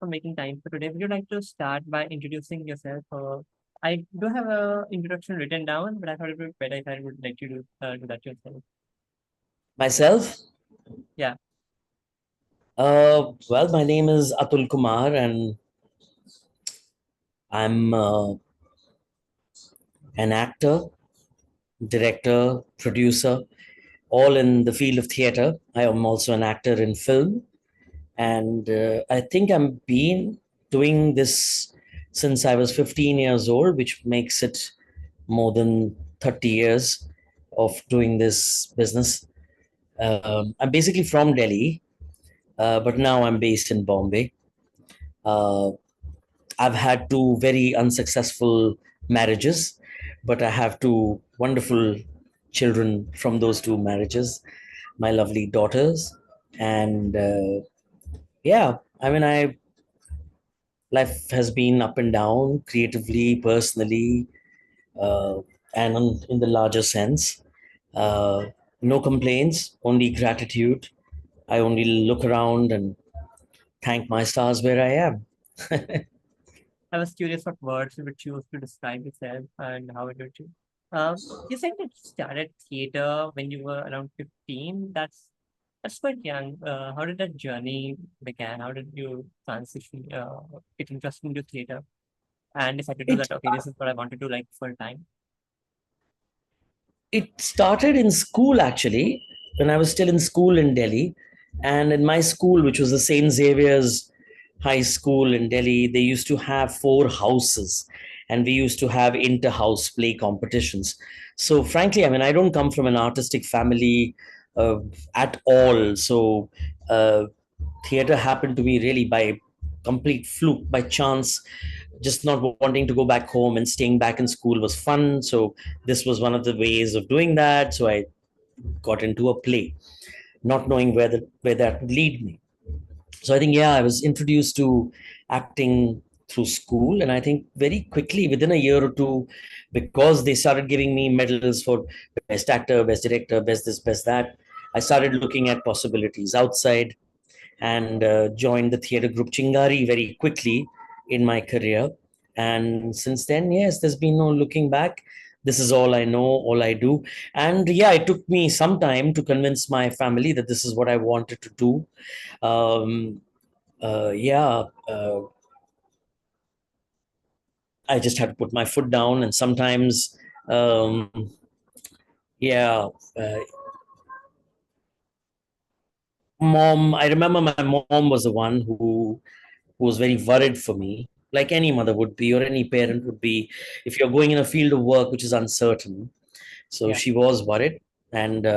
for making time for today. Would you like to start by introducing yourself? I do have a introduction written down, but I thought it would be better if I would let you do that yourself. Myself? Yeah. Well, my name is Atul Kumar, and I'm an actor, director, producer, all in the field of theater. I am also an actor in film, and I think I'm been doing this since I was 15 years old, which makes it more than 30 years of doing this business. I'm basically from Delhi, but now I'm based in Bombay. Uh, I've had two very unsuccessful marriages, but I have two wonderful children from those two marriages, my lovely daughters. And yeah, I mean, life has been up and down creatively, personally, uh, and in the larger sense. Uh, no complaints, only gratitude. I only look around and thank my stars where I am. I was curious what words you would choose to describe yourself and how it would you. You said that you started theater when you were around 15. That's quite young. How did that journey begin? How did you transition, get interested into theater and decide to do It that? Okay, this is what I want to do like full time. It started in school actually, when I was still in school in Delhi. And in my school, which was the St. Xavier's High School in Delhi, they used to have four houses and we used to have inter house play competitions. So, frankly, I mean, I don't come from an artistic family uh, at all. So, uh, theater happened to me really by complete fluke, by chance. Just not wanting to go back home and staying back in school was fun. So this was one of the ways of doing that. So I got into a play, not knowing where that would lead me. So I think, yeah, I was introduced to acting through school, and I think very quickly, within a year or two, because they started giving me medals for best actor, best director, best this, best that, I started looking at possibilities outside, and joined the theater group Chingari very quickly in my career. And since then, yes, there's been no looking back. This is all I know, all I do. And yeah, it took me some time to convince my family that this is what I wanted to do. Um, yeah, I just had to put my foot down. And sometimes, um, yeah, uh, I remember my mom was the one who was very worried for me, like any mother would be, or any parent would be, if you're going in a field of work which is uncertain. So Yeah. she was worried, and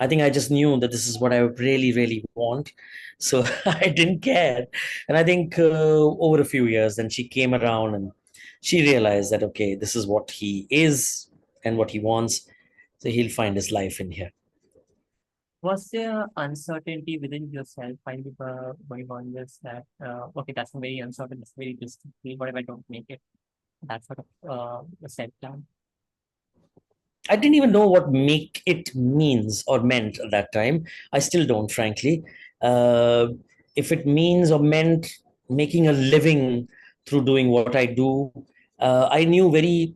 I think I just knew that this is what I really, really want. So I didn't care, and I think over a few years, then she came around and she realized that okay, this is what he is and what he wants. So he'll find his life in here. Was there uncertainty within yourself while you were going on this that okay, that's very uncertain, that's very distant. What if I don't make it? That sort of self doubt. I didn't even know what make it means or meant at that time. I still don't, frankly. Uh, if it means or meant making a living through doing what I do, I knew very,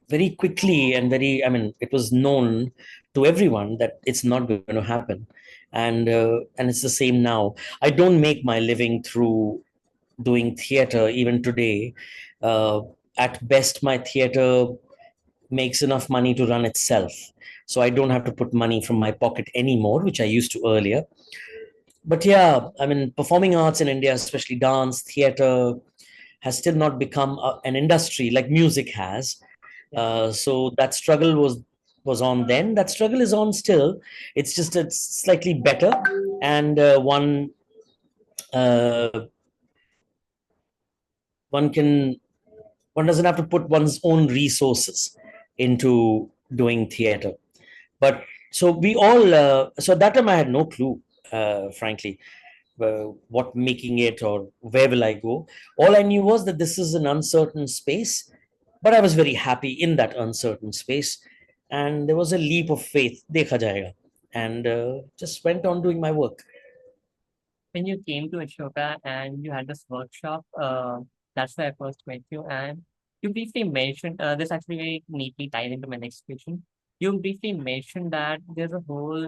very quickly and very, I mean, it was known to everyone that it's not going to happen. And it's the same now. I don't make my living through doing theater even today. Uh, at best, my theater makes enough money to run itself. So I don't have to put money from my pocket anymore, which I used to earlier. But yeah, I mean, performing arts in India, especially dance, theater, has still not become an industry like music has. Yeah. So that struggle was on then. That struggle is on still. It's just it's slightly better, and uh, one can one doesn't have to put one's own resources into doing theater. But so we all, so that time I had no clue, frankly, what making it or where will I go. All I knew was that this is an uncertain space, but I was very happy in that uncertain space. And there was a leap of faith, dekha jayega, and just went on doing my work. when you came to Ashoka and you had this workshop, that's where I first met you. And you briefly mentioned, this actually very neatly ties into my next question. You briefly mentioned that there's a whole,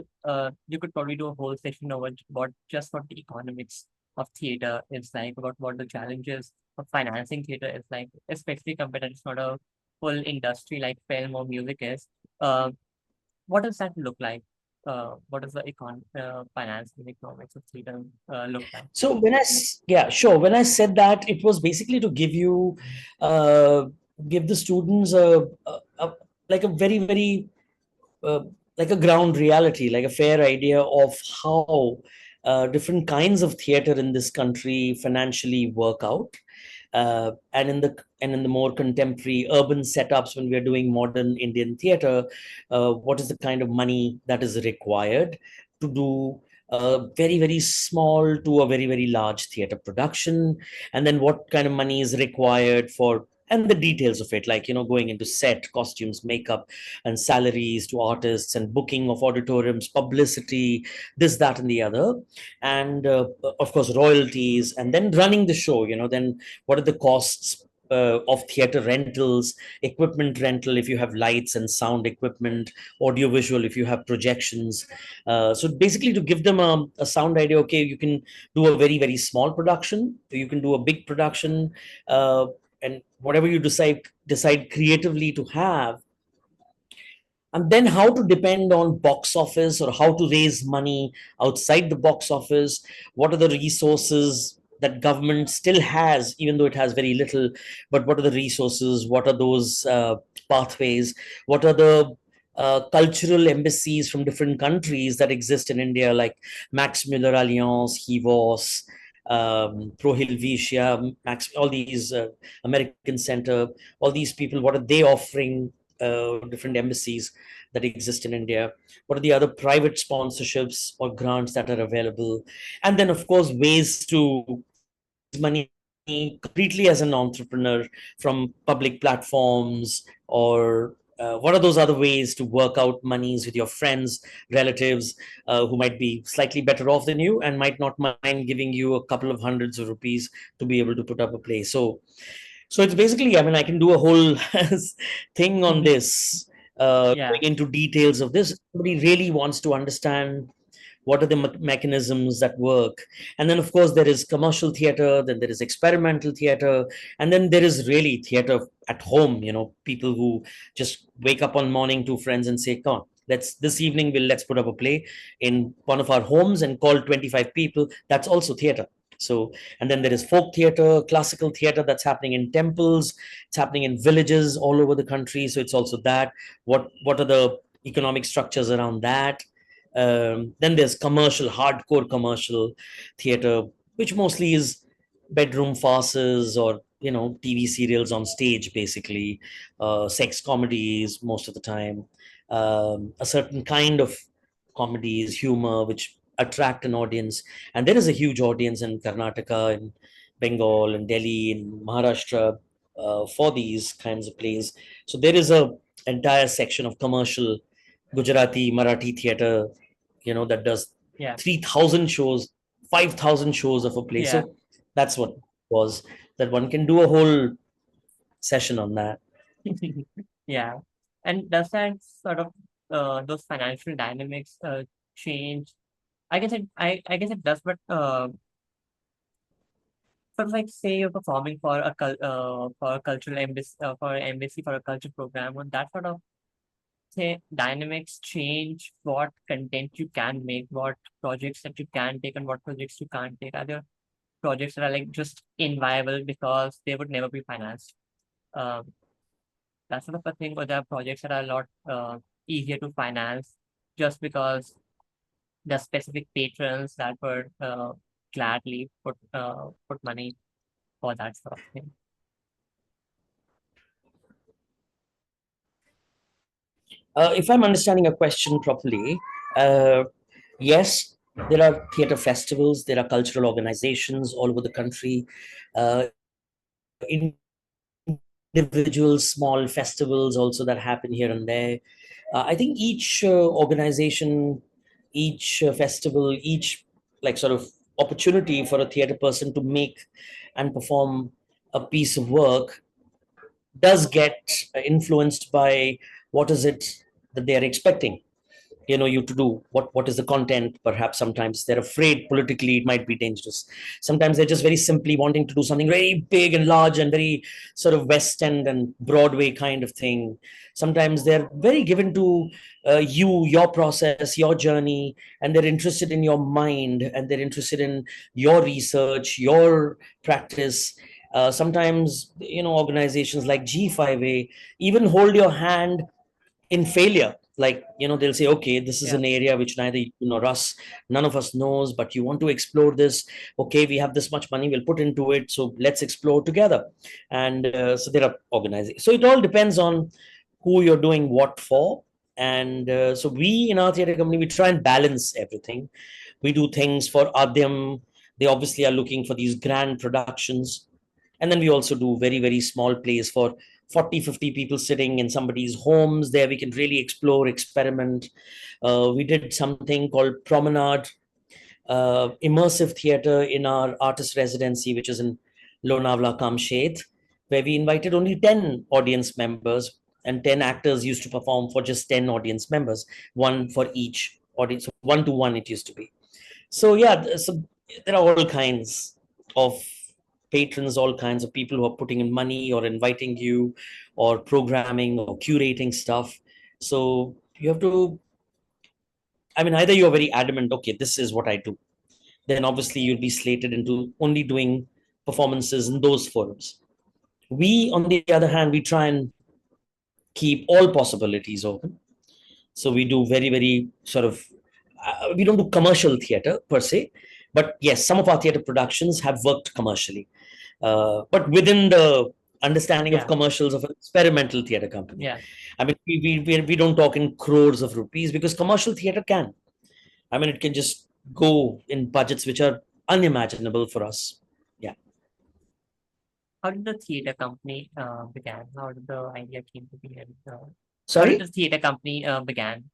you could probably do a whole session over what just what the economics of theater is like, about what the challenges of financing theater is like, especially compared to it's not a full industry like film or music is. Uh, what does that look like? What does the finance and economics of freedom look like? So yeah, sure. When I said that, it was basically to uh, give the students like a very, very uh, like a ground reality, like a fair idea of how different kinds of theater in this country financially work out. And in the more contemporary urban setups, when we are doing modern Indian theater, what is the kind of money that is required to do a very, very small to a very, very large theater production, and then what kind of money is required for, and the details of it, like, going into set costumes, makeup, and salaries to artists, and booking of auditoriums, publicity, this, that, and the other, and of course royalties, and then running the show. Then what are the costs of theater rentals, equipment rental if you have lights and sound equipment, audiovisual if you have projections. So basically, to give them a sound idea, okay, you can do a very, very small production, you can do a big production, and whatever you decide creatively to have, and then how to depend on box office, or how to raise money outside the box office. What are the resources that government still has, even though it has very little? But what are the resources? What are those pathways? What are the cultural embassies from different countries that exist in India, like Max Muller Alliance, HIVOS, Pro Helvetia, Max, all these American Center, all these people, what are they offering different embassies that exist in India? What are the other private sponsorships or grants that are available? And then, of course, ways to raise money completely as an entrepreneur from public platforms, or what are those other ways to work out monies with your friends, relatives, who might be slightly better off than you and might not mind giving you a couple of hundreds of rupees to be able to put up a play. So it's basically, I mean, I can do a whole thing on this, Yeah, going into details of this. Somebody really wants to understand what are the mechanisms that work. And then, of course, there is commercial theater, then there is experimental theater, and then there is really theater at home, people who just wake up one morning, two friends, and say, come on, this evening let's put up a play in one of our homes and call 25 people. That's also theater. So, and then there is folk theater, classical theater, that's happening in temples, it's happening in villages all over the country. So it's also that. What are the economic structures around that? Then there's commercial, hardcore commercial theater, which mostly is bedroom farces, or TV serials on stage, basically, sex comedies most of the time, a certain kind of comedies, humor, which attract an audience. And there is a huge audience in Karnataka, in Bengal, in Delhi, in Maharashtra, for these kinds of plays. So there is a entire section of commercial Gujarati, Marathi theater, that does yeah, 3,000 shows, 5,000 shows of a play. yeah, So that's what it was, that one can do a whole session on that. yeah. And does that sort of those financial dynamics change? I guess it does, but sort of like say you're performing for for a cultural embassy for an embassy for a culture program, would that sort of say dynamics change what content you can make, what projects that you can take and what projects you can't take? Are there projects that are like just inviable because they would never be financed? Um, that sort of a thing, or there are projects that are a lot easier to finance just because the specific patrons that would gladly put money for that sort of thing. If I'm understanding a question properly, uh, yes, there are theater festivals, there are cultural organizations all over the country, individual small festivals also that happen here and there. I think each organization, each festival, each, like, sort of opportunity for a theater person to make and perform a piece of work does get influenced by what is it that they are expecting, you to do. What is the content? Perhaps sometimes they're afraid politically it might be dangerous. Sometimes they're just very simply wanting to do something very big and large and very sort of West End and Broadway kind of thing. Sometimes they're very given to your process, your journey, and they're interested in your mind, and they're interested in your research, your practice. Sometimes organizations like G5A even hold your hand in failure. Like, they'll say, okay, this is Yeah. an area which neither you nor us, none of us knows, but you want to explore this. Okay, we have this much money, we'll put into it, so let's explore together. And so there are organizing, so it all depends on who you're doing what for. And so we in our theater company, we try and balance everything. We do things for Adyam. They obviously are looking for these grand productions, and then we also do very, very small plays for 40, 50 people sitting in somebody's homes. There we can really explore, experiment. We did something called Promenade, immersive theater in our artist residency, which is in Lonavala, Kamshet, where we invited only 10 audience members, and 10 actors used to perform for just 10 audience members, one for each audience, 1-to-1 it used to be. So yeah, so there are all kinds of patrons, all kinds of people who are putting in money or inviting you or programming or curating stuff. So you have to, I mean, either you're very adamant, okay, this is what I do, then obviously you'll be slated into only doing performances in those forums. We, on the other hand, we try and keep all possibilities open. So we do very, very sort of, we don't do commercial theater per se, but yes, some of our theater productions have worked commercially, but within the understanding of Yeah. commercials of an experimental theater company. Yeah. I mean, we don't talk in crores of rupees, because commercial theater can. I mean, it can just go in budgets which are unimaginable for us. Yeah. How did the theater company began? How did the idea came to be? And how did the Sorry? theater company began?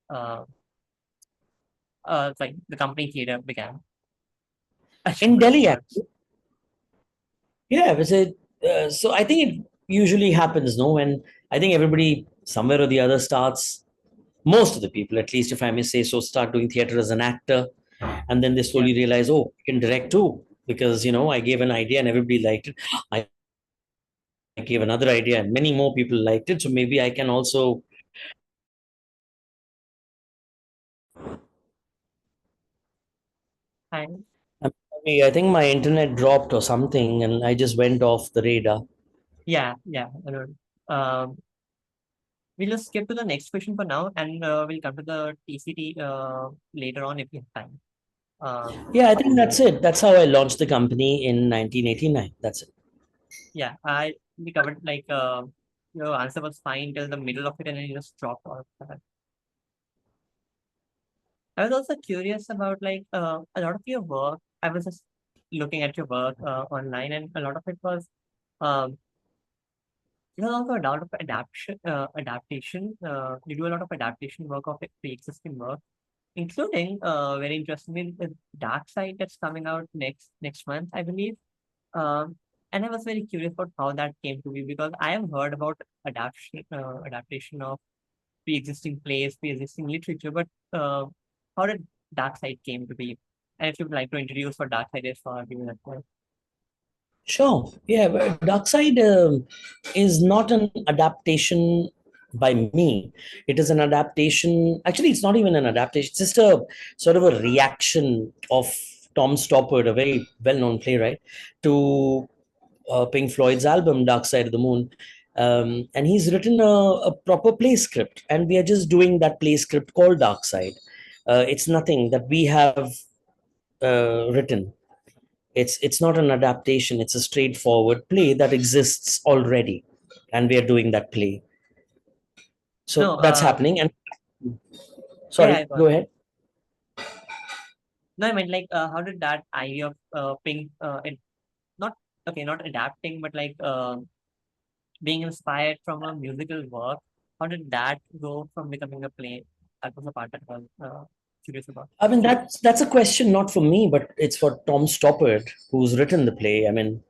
Uh, like the company theater began. I In forgot the Delhi, words. actually. Yeah. So I think it usually happens, no? When I think everybody somewhere or the other starts, most of the people, at least if I may say so, start doing theater as an actor, and then they Yeah. slowly realize, oh, I can direct too, because I gave an idea and everybody liked it. I gave another idea and many more people liked it, so maybe I can also. And I think my internet dropped or something, and I just went off the radar. yeah, yeah. I know. We'll just skip to the next question for now, and we'll come to the TCT later on if we have time. Um, Yeah, I think that's it. That's how I launched the company in 1989. That's it. yeah, I we covered like your answer was fine till the middle of it, and then you just dropped off. I was also curious about like a lot of your work. I was just looking at your work online, and a lot of it was um, you know, also a lot of adaptation. You do a lot of adaptation work of pre-existing work, including very interestingly the Dark Side that's coming out next month, I believe. And I was very curious about how that came to be because I have heard about adaptation of pre-existing plays, pre-existing literature, but how did Dark Side came to be? And if you would like to introduce what Dark Side is for people that know. Sure. Yeah, but Dark Side is not an adaptation by me. It is an adaptation. Actually, it's not even an adaptation. It's just a sort of a reaction of Tom Stoppard, a very well-known playwright, to Pink Floyd's album Dark Side of the Moon. And he's written a proper play script, and we are just doing that play script called Dark Side. It's nothing that we have written. It's not an adaptation. It's a straightforward play that exists already, and we are doing that play. So No, that's happening. And yeah, I sorry, got go it. ahead. No, I meant like how did that idea of Pink not okay, not adapting, but like being inspired from a musical work, how did that go from becoming a play? That was a part that was. curious about. I mean, that's a question not for me, but it's for Tom Stoppard, who's written the play. I mean,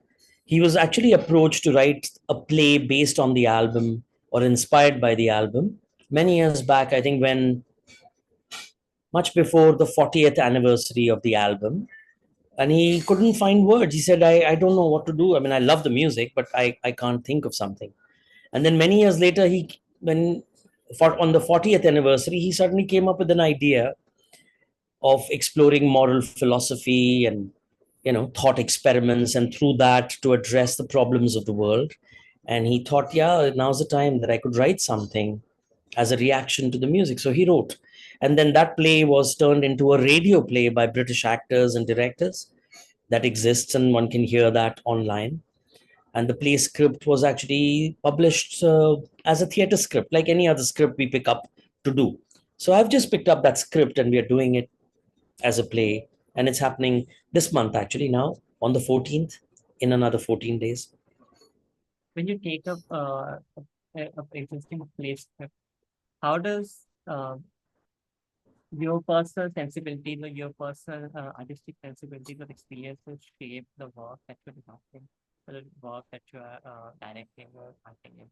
he was actually approached to write a play based on the album or inspired by the album many years back. I think when much before the 40th anniversary of the album, and he couldn't find words. He said, I don't know what to do. I mean, I love the music, but I can't think of something. And then many years later, on the 40th anniversary, he suddenly came up with an idea of exploring moral philosophy and thought experiments, and through that to address the problems of the world. And he thought, yeah, now's the time that I could write something as a reaction to the music. So he wrote, and then that play was turned into a radio play by British actors and directors that exists, and one can hear that online. And the play script was actually published as a theater script, like any other script we pick up to do. So I've just picked up that script and we are doing it as a play, and it's happening this month actually, now on the 14th, in another 14 days. When you take up a existing place, how does your personal sensibilities or your personal artistic sensibilities or experiences shape the work that you're developing, or the work that you are directing or acting in?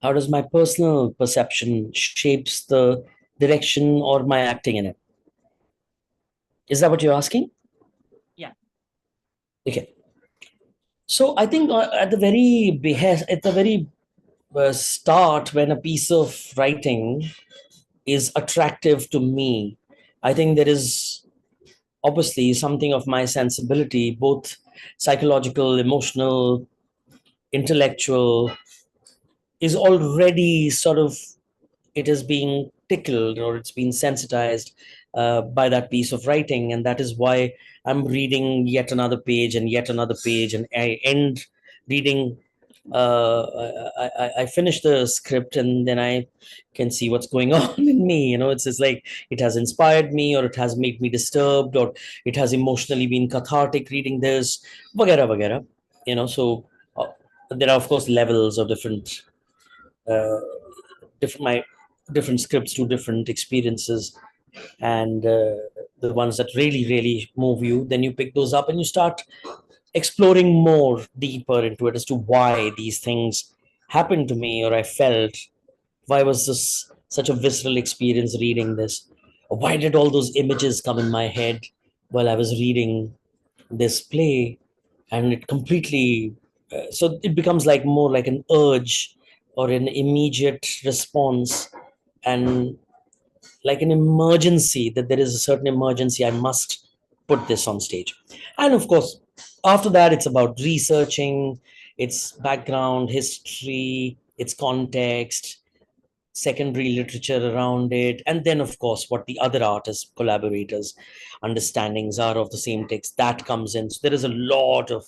How does my personal perception shapes the direction or my acting in it? Is that what you're asking? Yeah. Okay. So I think at the very start, when a piece of writing is attractive to me, I think there is obviously something of my sensibility, both psychological, emotional, intellectual, is already sort of, it is being tickled or it's been sensitized by that piece of writing. And that is why I'm reading yet another page and yet another page, and I end reading. I finish the script and then I can see what's going on in me. It's just like it has inspired me, or it has made me disturbed, or it has emotionally been cathartic reading this, vagera, vagera. So uh, there are, of course, levels of uh, my different scripts to different experiences, and the ones that really really move you, then you pick those up and you start exploring more deeper into it as to why these things happened to me, or I felt, why was this such a visceral experience reading this, or why did all those images come in my head while I was reading this play. And it completely so it becomes like more like an urge or an immediate response, and like an emergency, that there is a certain emergency, I must put this on stage. And of course, after that, it's about researching its background, history, its context, secondary literature around it, and then of course what the other artists, collaborators, understandings are of the same text, that comes in. So there is a lot of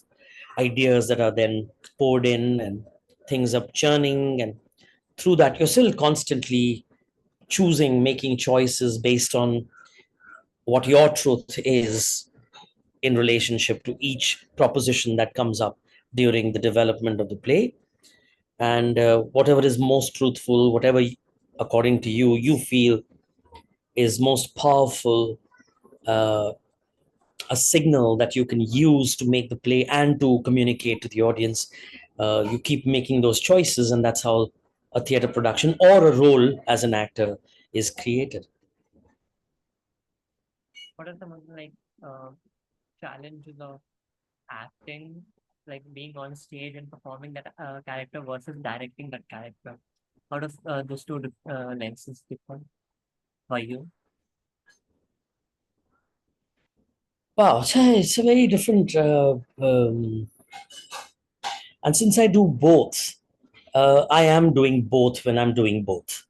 ideas that are then poured in, and things are churning, and through that you're still constantly choosing, making choices based on what your truth is in relationship to each proposition that comes up during the development of the play. And whatever is most truthful, whatever according to you feel is most powerful, uh, a signal that you can use to make the play and to communicate to the audience, you keep making those choices, and that's how a theater production or a role as an actor is created. What are some of the uh, challenges of acting, like being on stage and performing that character versus directing that character? How does those two lenses differ for you? Wow, it's a very different and since I do both, I am doing both when I'm doing both.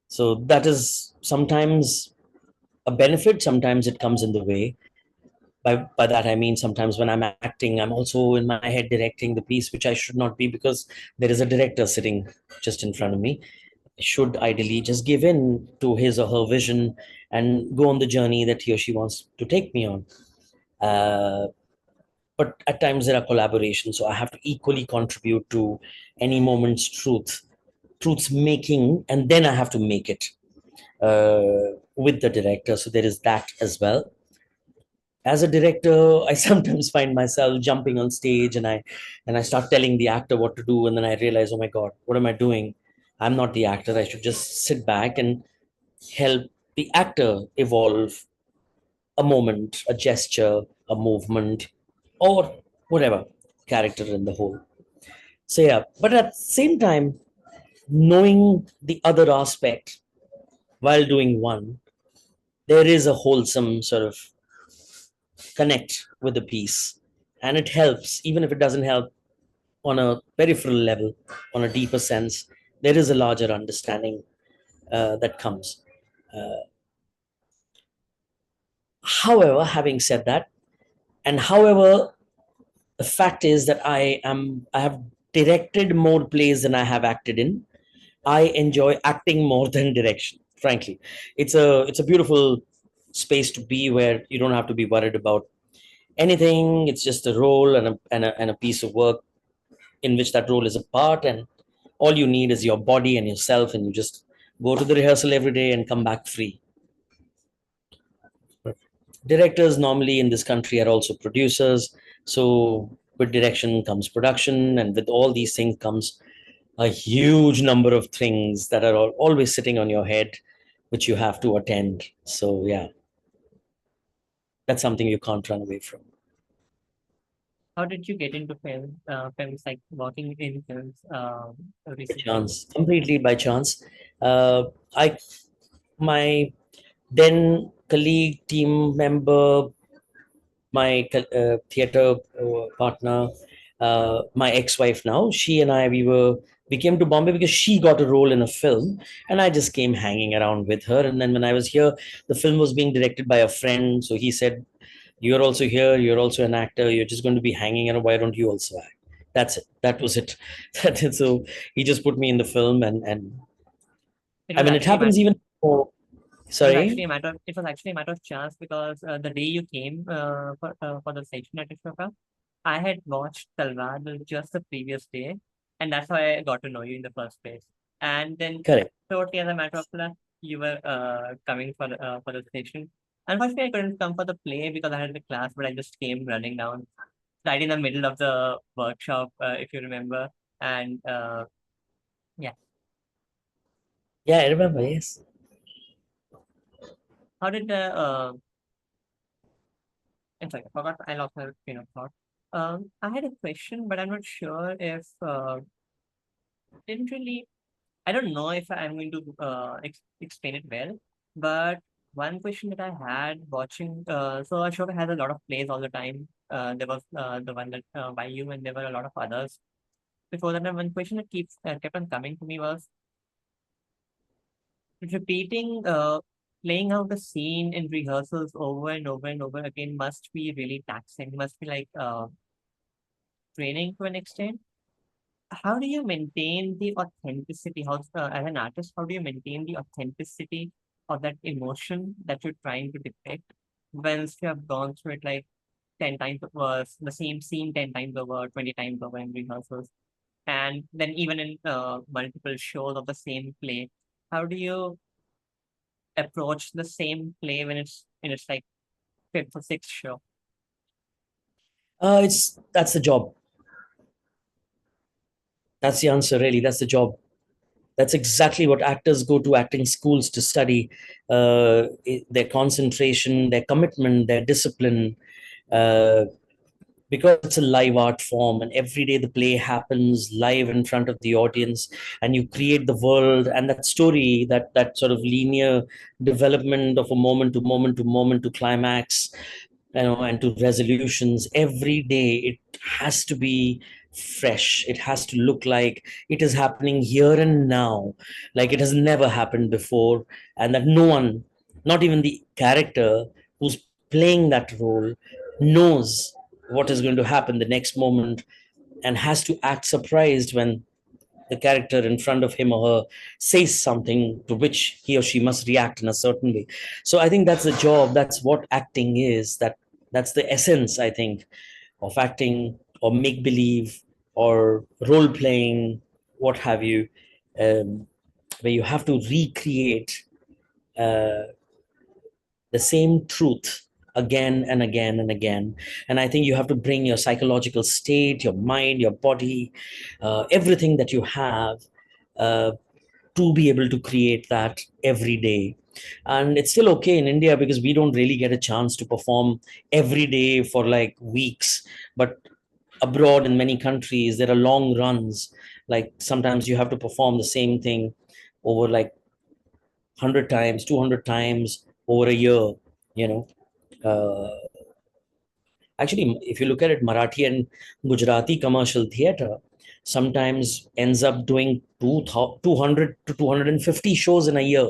So that is sometimes a benefit, sometimes it comes in the way. By that I mean, sometimes when I'm acting, I'm also in my head directing the piece, which I should not be, because there is a director sitting just in front of me. I should ideally just give in to his or her vision and go on the journey that he or she wants to take me on. Uh, but at times there are collaborations, so I have to equally contribute to any moment's truth truths making, and then I have to make it with the director. So there is that as well. As a director, I sometimes find myself jumping on stage, and I start telling the actor what to do, and then I realize, oh my God, what am I doing? I'm not the actor. I should just sit back and help the actor evolve a moment, a gesture, a movement, or whatever character in the whole. So yeah, but at the same time, knowing the other aspect while doing one, there is a wholesome sort of connect with the piece, and it helps, even if it doesn't help on a peripheral level, on a deeper sense. There is a larger understanding that comes. However, having said that, and however, the fact is that I have directed more plays than I have acted in. I enjoy acting more than direction. Frankly, it's a beautiful space to be, where you don't have to be worried about anything. It's just a role and a piece of work in which that role is a part, and all you need is your body and yourself, and you just go to the rehearsal every day and come back free. Directors normally in this country are also producers, so with direction comes production, and with all these things comes a huge number of things that are always sitting on your head, which you have to attend. So yeah, that's something you can't run away from. How did you get into films, like working in films By recently? chance, completely by chance. I My then colleague, team member, my theater partner, my ex-wife now, she and I, we came to Bombay because she got a role in a film, and I just came hanging around with her. And then when I was here, the film was being directed by a friend, so he said, "You're also here. You're also an actor. You're just going to be hanging around. Why don't you also act?" That's it. That was it. So he just put me in the film, and It I was mean, it actually a matter. happens even. Oh, It was actually sorry. a matter. It was actually a matter of chance because the day you came for the section at Ishwaka, I had watched Talvar just the previous day, and that's how I got to know you in the first place. And then, Correct. shortly as a matter of luck, you were coming for the station. Unfortunately, I couldn't come for the play because I had the class, but I just came running down right in the middle of the workshop, if you remember. And yeah, Yeah, I remember. Yes. how did the in fact, I forgot. I lost my train of thought. I had a question, but I'm not sure if didn't really. I don't know if I'm going to explain it well. But one question that I had watching, so Ashoka has a lot of plays all the time. There was the one that by you, and there were a lot of others before that. And one question that kept on coming to me was repeating, playing out a scene in rehearsals over and over and over again must be really taxing. Must be like training to an extent. How do you maintain the authenticity? As an artist, how do you maintain the authenticity of that emotion that you're trying to depict once you have gone through it like 10 times over, the same scene 10 times over, 20 times over in rehearsals, and then even in multiple shows of the same play? How do you approach the same play when it's in its like fifth or sixth show? It's That's the job. That's the answer, really. That's the job. That's exactly what actors go to acting schools to study. Their concentration, their commitment, their discipline. Uh, because it's a live art form, and every day the play happens live in front of the audience, and you create the world and that story, that sort of linear development of a moment to moment to moment to climax, and to resolutions every day. It has to be fresh. It has to look like it is happening here and now, like it has never happened before, and that no one, not even the character who's playing that role, knows what is going to happen the next moment, and has to act surprised when the character in front of him or her says something to which he or she must react in a certain way. So I think that's the job. That's what acting is. That's the essence, I think, of acting, or make believe, or role playing, what have you. um, where you have to recreate uh, the same truth again and again and again. And I think you have to bring your psychological state, your mind, your body, everything that you have, uh, to be able to create that every day. And it's still okay in India because we don't really get a chance to perform every day for like weeks. But abroad in many countries, there are long runs. Like sometimes you have to perform the same thing over like 100 times, 200 times over a year, you know. Uh, Actually, if you look at it, Marathi and Gujarati commercial theater sometimes ends up doing 200 to 250 shows in a year.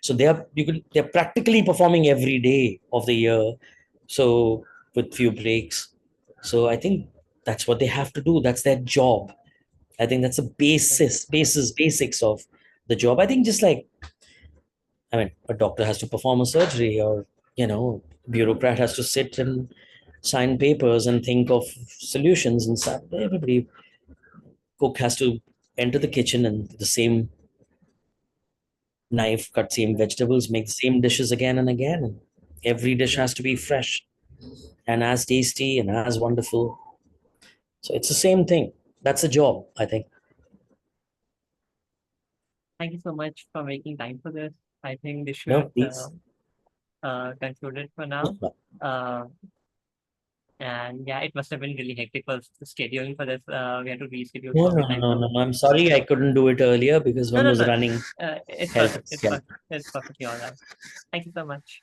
So they're practically performing every day of the year. So with few breaks. So I think that's what they have to do. That's their job. I think that's the Yeah. basics of the job. I think just like, I mean, a doctor has to perform a surgery, or bureaucrat has to sit and sign papers and think of solutions and stuff. Everybody, cook has to enter the kitchen and the same knife, cut same vegetables, make the same dishes again and again. Every dish Yeah. has to be fresh and as tasty and as wonderful. So it's the same thing. That's a job, I think. Thank you so much for making time for this. I think this No, should please. conclude it for No, now. no, Uh, and yeah, it must have been really hectic for scheduling for this. We had to reschedule no, so no, many times. no, So no. I'm sorry I couldn't do it earlier because no, one no, was no. running It's health. perfect. It's Yeah. perfect. It's perfectly all right. Thank you so much.